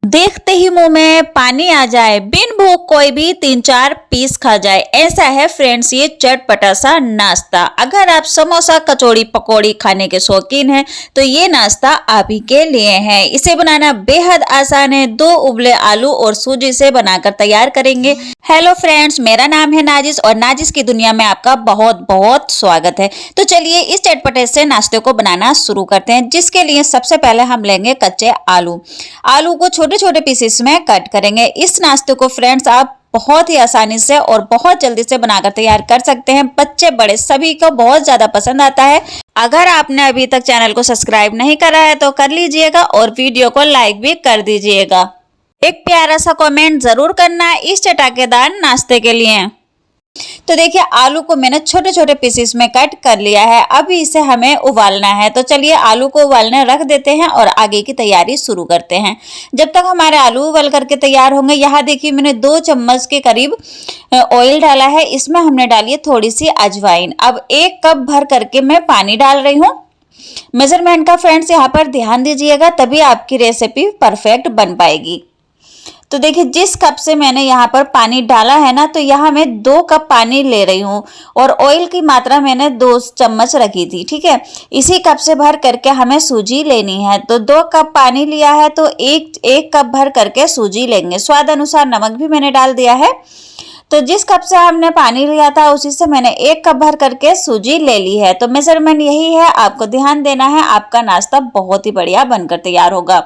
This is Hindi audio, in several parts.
देखते ही मुंह में पानी आ जाए, बिन भूख कोई भी 3-4 पीस खा जाए। ऐसा है फ्रेंड्स ये चटपटा सा नाश्ता। अगर आप समोसा कचौड़ी पकौड़ी खाने के शौकीन हैं तो ये नाश्ता आप ही के लिए है। इसे बनाना बेहद आसान है। 2 उबले आलू और सूजी से बनाकर तैयार करेंगे। हेलो फ्रेंड्स, मेरा नाम है नाजिस और नाजिस की दुनिया में आपका बहुत बहुत स्वागत है। तो चलिए इस चटपटे से नाश्ते को बनाना शुरू करते हैं। जिसके लिए सबसे पहले हम लेंगे कच्चे आलू। आलू को छोटे छोटे पीसेस में कट करेंगे। इस नाश्ते को फ्रेंड्स आप बहुत ही आसानी से और बहुत जल्दी से बनाकर तैयार कर सकते हैं। बच्चे बड़े सभी को बहुत ज्यादा पसंद आता है। अगर आपने अभी तक चैनल को सब्सक्राइब नहीं करा है तो कर लीजिएगा और वीडियो को लाइक भी कर दीजिएगा। एक प्यारा सा कमेंट जरूर करना है इस चटाकेदार नाश्ते के लिए। तो देखिए आलू को मैंने छोटे छोटे पीसेस में कट कर लिया है। अभी इसे हमें उबालना है। तो चलिए आलू को उबालने रख देते हैं और आगे की तैयारी शुरू करते हैं। जब तक हमारे आलू उबाल करके तैयार होंगे, यहाँ देखिए मैंने 2 चम्मच के करीब ऑयल डाला है। इसमें हमने डाली है थोड़ी सी अजवाइन। अब 1 कप भर करके मैं पानी डाल रही हूँ। मेजरमेंट का फ्रेंड्स यहाँ पर ध्यान दीजिएगा, तभी आपकी रेसिपी परफेक्ट बन पाएगी। तो देखिए जिस कप से मैंने यहाँ पर पानी डाला है ना, तो यहाँ मैं 2 कप पानी ले रही हूँ और ऑयल की मात्रा मैंने 2 चम्मच रखी थी। ठीक है, इसी कप से भर करके हमें सूजी लेनी है। तो 2 कप पानी लिया है तो एक कप भर करके सूजी लेंगे। स्वाद अनुसार नमक भी मैंने डाल दिया है। तो जिस कप से हमने पानी लिया था उसी से मैंने 1 कप भर करके सूजी ले ली है। तो मेजरमेंट यही है, आपको ध्यान देना है। आपका नाश्ता बहुत ही बढ़िया बनकर तैयार होगा।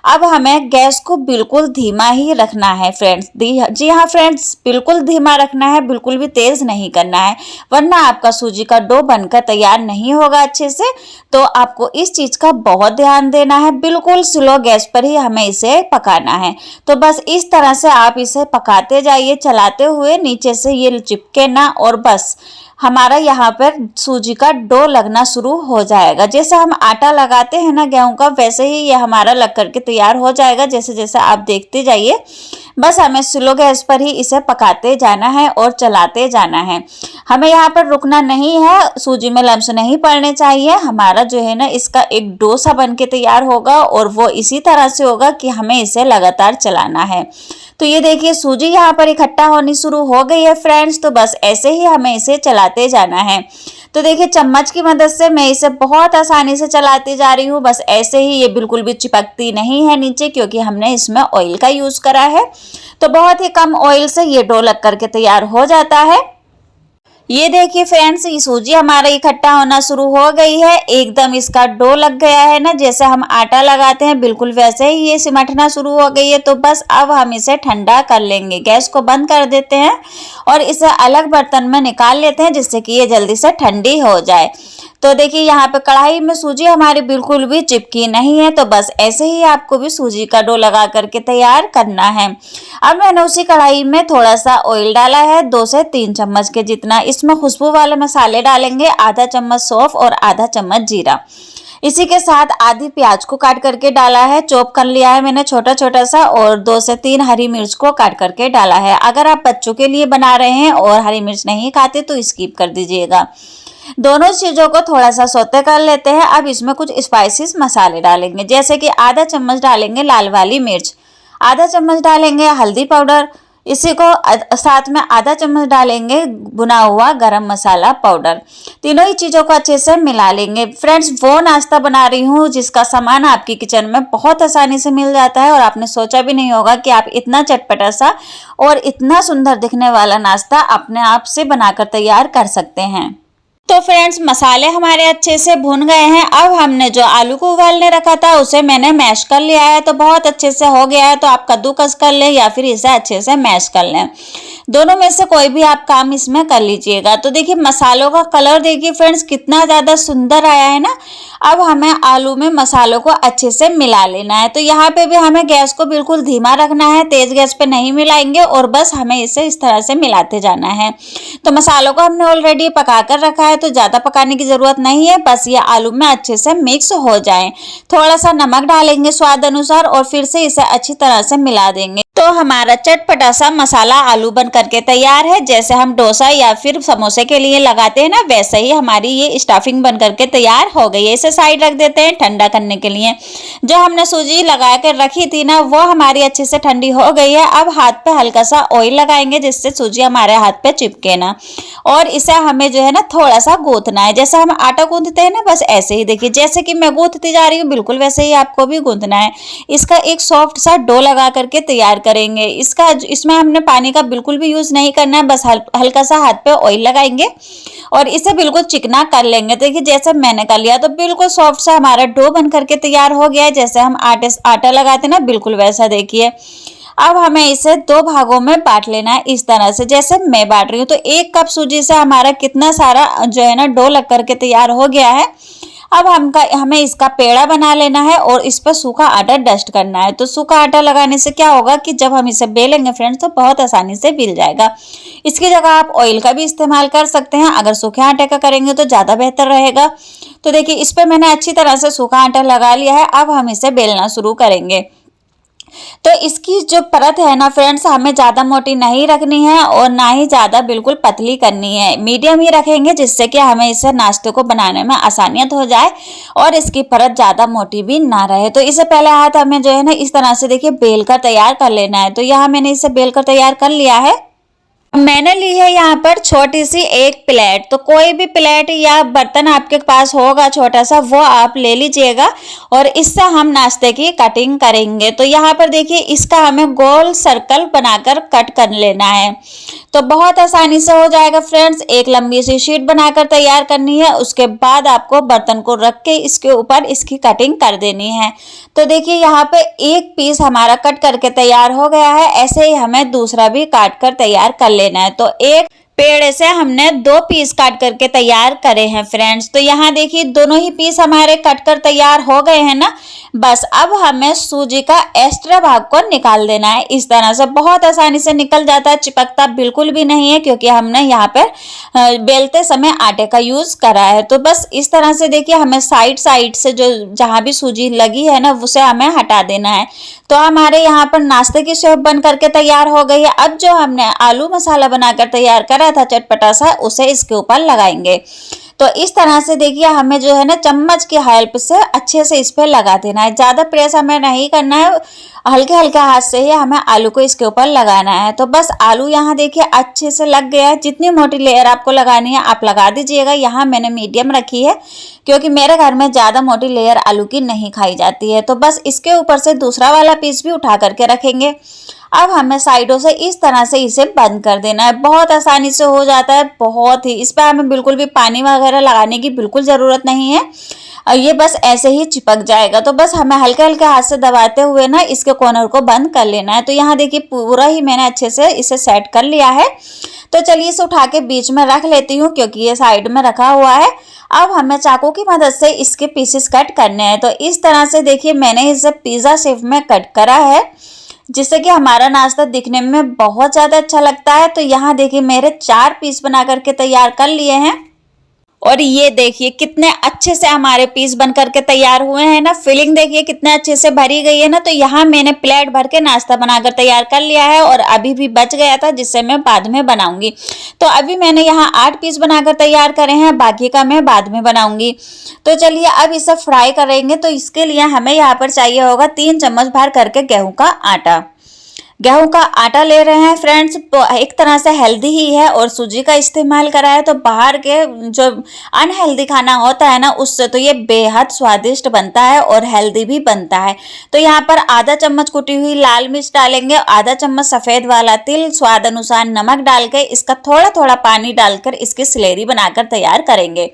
अब हमें गैस को बिल्कुल धीमा ही रखना है फ्रेंड्स। जी हाँ फ्रेंड्स, बिल्कुल धीमा रखना है, बिल्कुल भी तेज नहीं करना है, वरना आपका सूजी का डो बनकर तैयार नहीं होगा अच्छे से। तो आपको इस चीज का बहुत ध्यान देना है। बिल्कुल स्लो गैस पर ही हमें इसे पकाना है। तो बस इस तरह से आप इसे पकाते जाइए, चलाते हुए, नीचे से ये चिपके ना, और बस हमारा यहाँ पर सूजी का डो लगना शुरू हो जाएगा। जैसे हम आटा लगाते हैं ना गेहूं का, वैसे ही ये हमारा लग करके तैयार हो जाएगा। जैसे जैसे आप देखते जाइए, बस हमें स्लो गैस पर ही इसे पकाते जाना है और चलाते जाना है। हमें यहाँ पर रुकना नहीं है, सूजी में लम्स नहीं पड़ने चाहिए। हमारा जो है ना इसका एक डो सा बन के तैयार होगा और वो इसी तरह से होगा कि हमें इसे लगातार चलाना है। तो ये देखिए सूजी यहाँ पर इकट्ठा होनी शुरू हो गई है फ्रेंड्स। तो बस ऐसे ही हमें इसे चलाते जाना है। तो देखिए चम्मच की मदद से मैं इसे बहुत आसानी से चलाती जा रही हूँ। बस ऐसे ही, ये बिल्कुल भी चिपकती नहीं है नीचे, क्योंकि हमने इसमें ऑयल का यूज करा है। तो बहुत ही कम ऑयल से ये डो लग करके तैयार हो जाता है। ये देखिए फ्रेंड्स, ये सूजी हमारा इकट्ठा होना शुरू हो गई है। एकदम इसका डो लग गया है ना, जैसे हम आटा लगाते हैं बिल्कुल वैसे ही ये सिमटना शुरू हो गई है। तो बस अब हम इसे ठंडा कर लेंगे। गैस को बंद कर देते हैं और इसे अलग बर्तन में निकाल लेते हैं, जिससे कि ये जल्दी से ठंडी हो जाए। तो देखिए यहाँ पे कढ़ाई में सूजी हमारी बिल्कुल भी चिपकी नहीं है। तो बस ऐसे ही आपको भी सूजी का डो लगा करके तैयार करना है। अब मैंने उसी कढ़ाई में थोड़ा सा ऑयल डाला है, 2 से 3 चम्मच के जितना। इसमें खुशबू वाले मसाले डालेंगे, आधा चम्मच सौंफ और आधा चम्मच जीरा। इसी के साथ आधी प्याज को काट करके डाला है, चॉप कर लिया है मैंने छोटा छोटा सा, और 2 से 3 हरी मिर्च को काट करके डाला है। अगर आप बच्चों के लिए बना रहे हैं और हरी मिर्च नहीं खाते तो स्किप कर दीजिएगा। दोनों चीजों को थोड़ा सा सौते कर लेते हैं। अब इसमें कुछ स्पाइसेस मसाले डालेंगे, जैसे कि आधा चम्मच डालेंगे लाल वाली मिर्च, आधा चम्मच डालेंगे हल्दी पाउडर, इसी को साथ में आधा चम्मच डालेंगे भुना हुआ गरम मसाला पाउडर। तीनों ही चीज़ों को अच्छे से मिला लेंगे। फ्रेंड्स वो नाश्ता बना रही हूँ जिसका सामान आपकी किचन में बहुत आसानी से मिल जाता है और आपने सोचा भी नहीं होगा कि आप इतना चटपटा सा और इतना सुंदर दिखने वाला नाश्ता अपने आप से बनाकर तैयार कर सकते हैं। तो फ्रेंड्स मसाले हमारे अच्छे से भुन गए हैं। अब हमने जो आलू को उबालने रखा था उसे मैंने मैश कर लिया है। तो बहुत अच्छे से हो गया है। तो आप कद्दूकस कर लें या फिर इसे अच्छे से मैश कर लें, दोनों में से कोई भी आप काम इसमें कर लीजिएगा। तो देखिए मसालों का कलर देखिए फ्रेंड्स कितना ज़्यादा सुंदर आया है ना। अब हमें आलू में मसालों को अच्छे से मिला लेना है। तो यहाँ पे भी हमें गैस को बिल्कुल धीमा रखना है, तेज गैस पे नहीं मिलाएंगे, और बस हमें इसे इस तरह से मिलाते जाना है। तो मसालों को हमने ऑलरेडी पका कर रखा है, तो ज़्यादा पकाने की ज़रूरत नहीं है। बस ये आलू में अच्छे से मिक्स हो जाए। थोड़ा सा नमक डालेंगे स्वाद अनुसार और फिर से इसे अच्छी तरह से मिला देंगे। तो हमारा चटपटा सा मसाला आलू बन करके तैयार है। जैसे हम डोसा या फिर समोसे के लिए लगाते हैं ना, वैसे ही हमारी ये स्टफिंग बन करके तैयार हो गई है। इसे साइड रख देते हैं ठंडा करने के लिए। जो हमने सूजी लगा कर रखी थी ना, वो हमारी अच्छे से ठंडी हो गई है। अब हाथ पे हल्का सा ऑयल लगाएंगे जिससे सूजी हमारे हाथ पे चिपके ना, और इसे हमें जो है ना थोड़ा सा गूंथना है। जैसे हम आटा गूंथते हैं ना, बस ऐसे ही देखिए, जैसे कि मैं गूंथती जा रही हूँ बिल्कुल वैसे ही आपको भी गूंथना है। इसका एक सॉफ्ट सा डो लगा करके तैयार करेंगे। इसमें हमने पानी का बिल्कुल भी यूज नहीं करना है, बस हल्का सा हाथ पे ऑयल लगाएंगे और इसे बिल्कुल चिकना कर लेंगे। देखिए जैसे मैंने कर लिया तो बिल्कुल सॉफ्ट सा हमारा डो बन करके तैयार हो गया है। जैसे हम आटा लगाते हैं ना, बिल्कुल वैसा देखिए। अब हमें इसे दो भागों में बांट लेना है इस तरह से, जैसे मैं बांट रही हूँ। तो 1 कप सूजी से हमारा कितना सारा जो है ना डो लग करके तैयार हो गया है। अब हमें इसका पेड़ा बना लेना है और इस पर सूखा आटा डस्ट करना है। तो सूखा आटा लगाने से क्या होगा कि जब हम इसे बेलेंगे फ्रेंड्स, तो बहुत आसानी से बिल जाएगा। इसकी जगह आप ऑयल का भी इस्तेमाल कर सकते हैं। अगर सूखे आटे का करेंगे तो ज़्यादा बेहतर रहेगा। तो देखिए इस पर मैंने अच्छी तरह से सूखा आटा लगा लिया है। अब हम इसे बेलना शुरू करेंगे। तो इसकी जो परत है ना फ्रेंड्स, हमें ज़्यादा मोटी नहीं रखनी है और ना ही ज़्यादा बिल्कुल पतली करनी है, मीडियम ही रखेंगे, जिससे कि हमें इसे नाश्ते को बनाने में आसानियत हो जाए और इसकी परत ज़्यादा मोटी भी ना रहे। तो इसे पहले हाथ हमें जो है ना इस तरह से देखिए बेल कर तैयार कर लेना है। तो यहाँ मैंने इसे बेल कर तैयार कर लिया है। मैंने ली है यहाँ पर छोटी सी एक प्लेट। तो कोई भी प्लेट या बर्तन आपके पास होगा छोटा सा, वो आप ले लीजिएगा और इससे हम नाश्ते की कटिंग करेंगे। तो यहाँ पर देखिए इसका हमें गोल सर्कल बनाकर कट कर लेना है। तो बहुत आसानी से हो जाएगा फ्रेंड्स। एक लंबी सी शीट बनाकर तैयार करनी है, उसके बाद आपको बर्तन को रख के इसके ऊपर इसकी कटिंग कर देनी है। तो देखिए यहाँ पे एक पीस हमारा कट करके तैयार हो गया है। ऐसे ही हमें दूसरा भी काट कर तैयार कर लेना है। तो एक पेड़ से हमने 2 पीस काट करके तैयार करे हैं फ्रेंड्स। तो यहाँ देखिए दोनों ही पीस हमारे कट कर तैयार हो गए हैं ना। बस अब हमें सूजी का एक्स्ट्रा भाग को निकाल देना है। इस तरह से बहुत आसानी से निकल जाता है, चिपकता बिल्कुल भी नहीं है, क्योंकि हमने यहाँ पर बेलते समय आटे का यूज करा है। तो बस इस तरह से देखिए हमें साइड साइड से जो जहाँ भी सूजी लगी है ना, उसे हमें हटा देना है। तो हमारे यहाँ पर नाश्ते की शेप बन करके तैयार हो गई है। अब जो हमने आलू मसाला बनाकर तैयार करा था चटपटा सा, उसे इसके ऊपर लगाएंगे। तो इस तरह से देखिए हमें जो है ना चम्मच की हेल्प से अच्छे से इस पे लगा देना है। ज़्यादा प्रेस हमें नहीं करना है, हल्के हल्के हाथ से ही हमें आलू को इसके ऊपर लगाना है। तो बस आलू यहाँ देखिए अच्छे से लग गया है। जितनी मोटी लेयर आपको लगानी है आप लगा दीजिएगा। यहाँ मैंने मीडियम रखी है, क्योंकि मेरे घर में ज़्यादा मोटी लेयर आलू की नहीं खाई जाती है। तो बस इसके ऊपर से दूसरा वाला पीस भी उठा करके रखेंगे। अब हमें साइडों से इस तरह से इसे बंद कर देना है। बहुत आसानी से हो जाता है, बहुत ही। इस पर हमें बिल्कुल भी पानी वगैरह लगाने की बिल्कुल ज़रूरत नहीं है, ये बस ऐसे ही चिपक जाएगा। तो बस हमें हल्के हल्के हाथ से दबाते हुए ना इसके कॉर्नर को बंद कर लेना है। तो यहाँ देखिए पूरा ही मैंने अच्छे से इसे सेट कर लिया है। तो चलिए इसे उठा के बीच में रख लेती हूँ, क्योंकि ये साइड में रखा हुआ है। अब हमें चाकू की मदद से इसके पीसेस कट करने हैं। तो इस तरह से देखिए मैंने इसे पिज़्ज़ा शेप में कट करा है, जिससे कि हमारा नाश्ता दिखने में बहुत ज़्यादा अच्छा लगता है। तो यहाँ देखिए मेरे 4 पीस बना करके तैयार कर लिए हैं और ये देखिए कितने अच्छे से हमारे पीस बन करके तैयार हुए हैं ना। फिलिंग देखिए कितने अच्छे से भरी गई है ना। तो यहाँ मैंने प्लेट भर के नाश्ता बनाकर तैयार कर लिया है और अभी भी बच गया था, जिससे मैं बाद में बनाऊंगी। तो अभी मैंने यहाँ 8 पीस बनाकर तैयार करे हैं, बाकी का मैं बाद में बनाऊंगी। तो चलिए अब इसे फ्राई करेंगे। तो इसके लिए हमें यहाँ पर चाहिए होगा 3 चम्मच भर करके गेहूं का आटा। गेहूं का आटा ले रहे हैं फ्रेंड्स, एक तरह से हेल्दी ही है और सूजी का इस्तेमाल करा है। तो बाहर के जो अनहेल्दी खाना होता है ना, उससे तो ये बेहद स्वादिष्ट बनता है और हेल्दी भी बनता है। तो यहाँ पर आधा चम्मच कुटी हुई लाल मिर्च डालेंगे, आधा चम्मच सफ़ेद वाला तिल, स्वाद अनुसार नमक डाल के इसका थोड़ा थोड़ा पानी डालकर इसकी स्लेरी बनाकर तैयार करेंगे।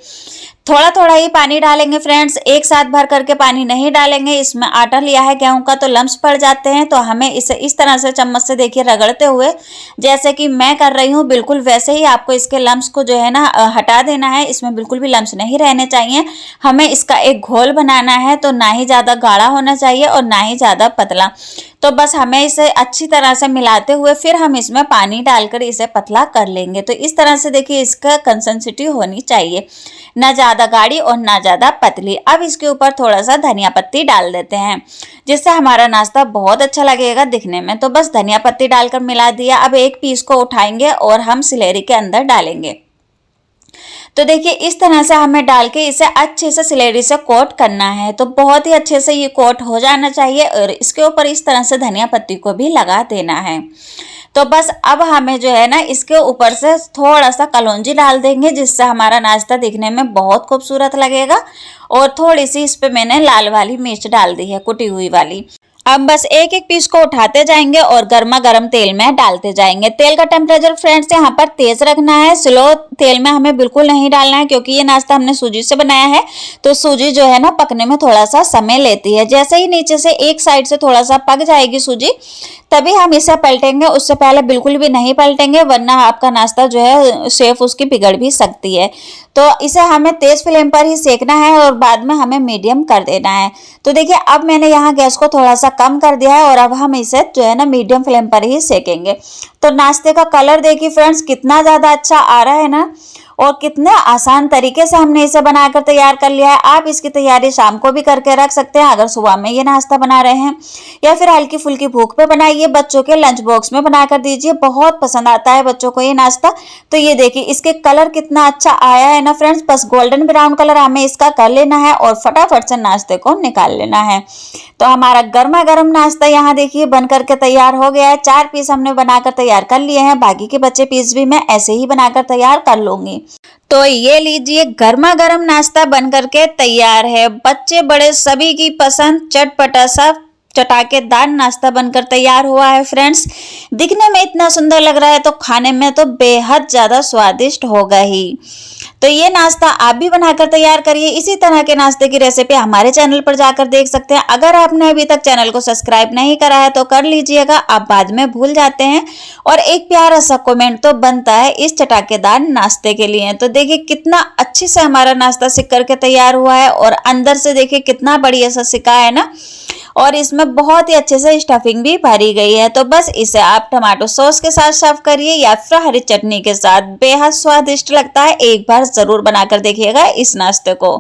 थोड़ा थोड़ा ही पानी डालेंगे फ्रेंड्स, एक साथ भर करके पानी नहीं डालेंगे। इसमें आटा लिया है गेहूं का, तो लम्स पड़ जाते हैं। तो हमें इसे इस तरह से चम्मच से देखिए रगड़ते हुए, जैसे कि मैं कर रही हूँ, बिल्कुल वैसे ही आपको इसके लम्स को जो है ना हटा देना है। इसमें बिल्कुल भी लम्स नहीं रहने चाहिए। हमें इसका एक घोल बनाना है, तो ना ही ज़्यादा गाढ़ा होना चाहिए और ना ही ज़्यादा पतला। तो बस हमें इसे अच्छी तरह से मिलाते हुए फिर हम इसमें पानी डालकर इसे पतला कर लेंगे। तो इस तरह से देखिए इसका कंसिस्टेंसी होनी चाहिए, ना ज़्यादा गाढ़ी और ना ज़्यादा पतली। अब इसके ऊपर थोड़ा सा धनिया पत्ती डाल देते हैं, जिससे हमारा नाश्ता बहुत अच्छा लगेगा दिखने में। तो बस धनिया पत्ती डालकर मिला दिया। अब एक पीस को उठाएंगे और हम सिलेरी के अंदर डालेंगे। तो देखिए इस तरह से हमें डाल के इसे अच्छे से सिलेरी से कोट करना है। तो बहुत ही अच्छे से ये कोट हो जाना चाहिए और इसके ऊपर इस तरह से धनिया पत्ती को भी लगा देना है। तो बस अब हमें जो है ना इसके ऊपर से थोड़ा सा कलौंजी डाल देंगे, जिससे हमारा नाश्ता दिखने में बहुत खूबसूरत लगेगा। और थोड़ी सी इस पे मैंने लाल वाली मिर्च डाल दी है, कुटी हुई वाली। अब बस एक एक पीस को उठाते जाएंगे और गर्मा गर्म तेल में डालते जाएंगे। तेल का टेम्परेचर फ्रेंड्स यहाँ पर तेज रखना है, स्लो तेल में हमें बिल्कुल नहीं डालना है, क्योंकि ये नाश्ता हमने सूजी से बनाया है तो सूजी जो है ना पकने में थोड़ा सा समय लेती है। जैसे ही नीचे से एक साइड से थोड़ा सा पक जाएगी सूजी, तभी हम इसे पलटेंगे। उससे पहले बिल्कुल भी नहीं पलटेंगे, वरना आपका नाश्ता जो है शेफ उसकी बिगड़ भी सकती है। तो इसे हमें तेज फ्लेम पर ही सेकना है और बाद में हमें मीडियम कर देना है। तो देखिए अब मैंने यहाँ गैस को थोड़ा सा कम कर दिया है और अब हम इसे जो है ना मीडियम फ्लेम पर ही सेकेंगे। तो नाश्ते का कलर देखिए फ्रेंड्स कितना ज़्यादा अच्छा आ रहा है ना, और कितने आसान तरीके से हमने इसे बनाकर तैयार कर लिया है। आप इसकी तैयारी शाम को भी करके रख सकते हैं अगर सुबह में ये नाश्ता बना रहे हैं, या फिर हल्की फुल्की भूख पे बनाइए। बच्चों के लंच बॉक्स में बनाकर दीजिए, बहुत पसंद आता है बच्चों को ये नाश्ता। तो ये देखिए इसके कलर कितना अच्छा आया है ना फ्रेंड्स, बस गोल्डन ब्राउन कलर हमें इसका कर लेना है और फटाफट से नाश्ते को निकाल लेना है। तो हमारा गर्मा गर्म नाश्ता यहाँ देखिए बन करके तैयार हो गया है। 4 पीस हमने बनाकर तैयार कर लिए हैं, बाकी के बचे पीस भी मैं ऐसे ही बनाकर तैयार कर लूंगी। तो ये लीजिए गर्मा गर्म नाश्ता बन करके तैयार है। बच्चे बड़े सभी की पसंद चटपटा सा चटाकेदार नाश्ता बनकर तैयार हुआ है फ्रेंड्स। दिखने में इतना सुंदर लग रहा है तो खाने में तो बेहद ज़्यादा स्वादिष्ट होगा ही। तो ये नाश्ता आप भी बनाकर तैयार करिए। इसी तरह के नाश्ते की रेसिपी हमारे चैनल पर जाकर देख सकते हैं। अगर आपने अभी तक चैनल को सब्सक्राइब नहीं करा है तो कर लीजिएगा, आप बाद में भूल जाते हैं। और एक प्यारा सा कमेंट तो बनता है इस चटाकेदार नाश्ते के लिए। तो देखिए कितना अच्छे से हमारा नाश्ता सिक करके तैयार हुआ है और अंदर से देखिए कितना बढ़िया सा सिका है ना, और इसमें बहुत ही अच्छे से स्टफिंग भी भरी गई है। तो बस इसे आप टमाटो सॉस के साथ सर्व करिए या फिर हरी चटनी के साथ, बेहद स्वादिष्ट लगता है। एक बार जरूर बनाकर देखिएगा इस नाश्ते को।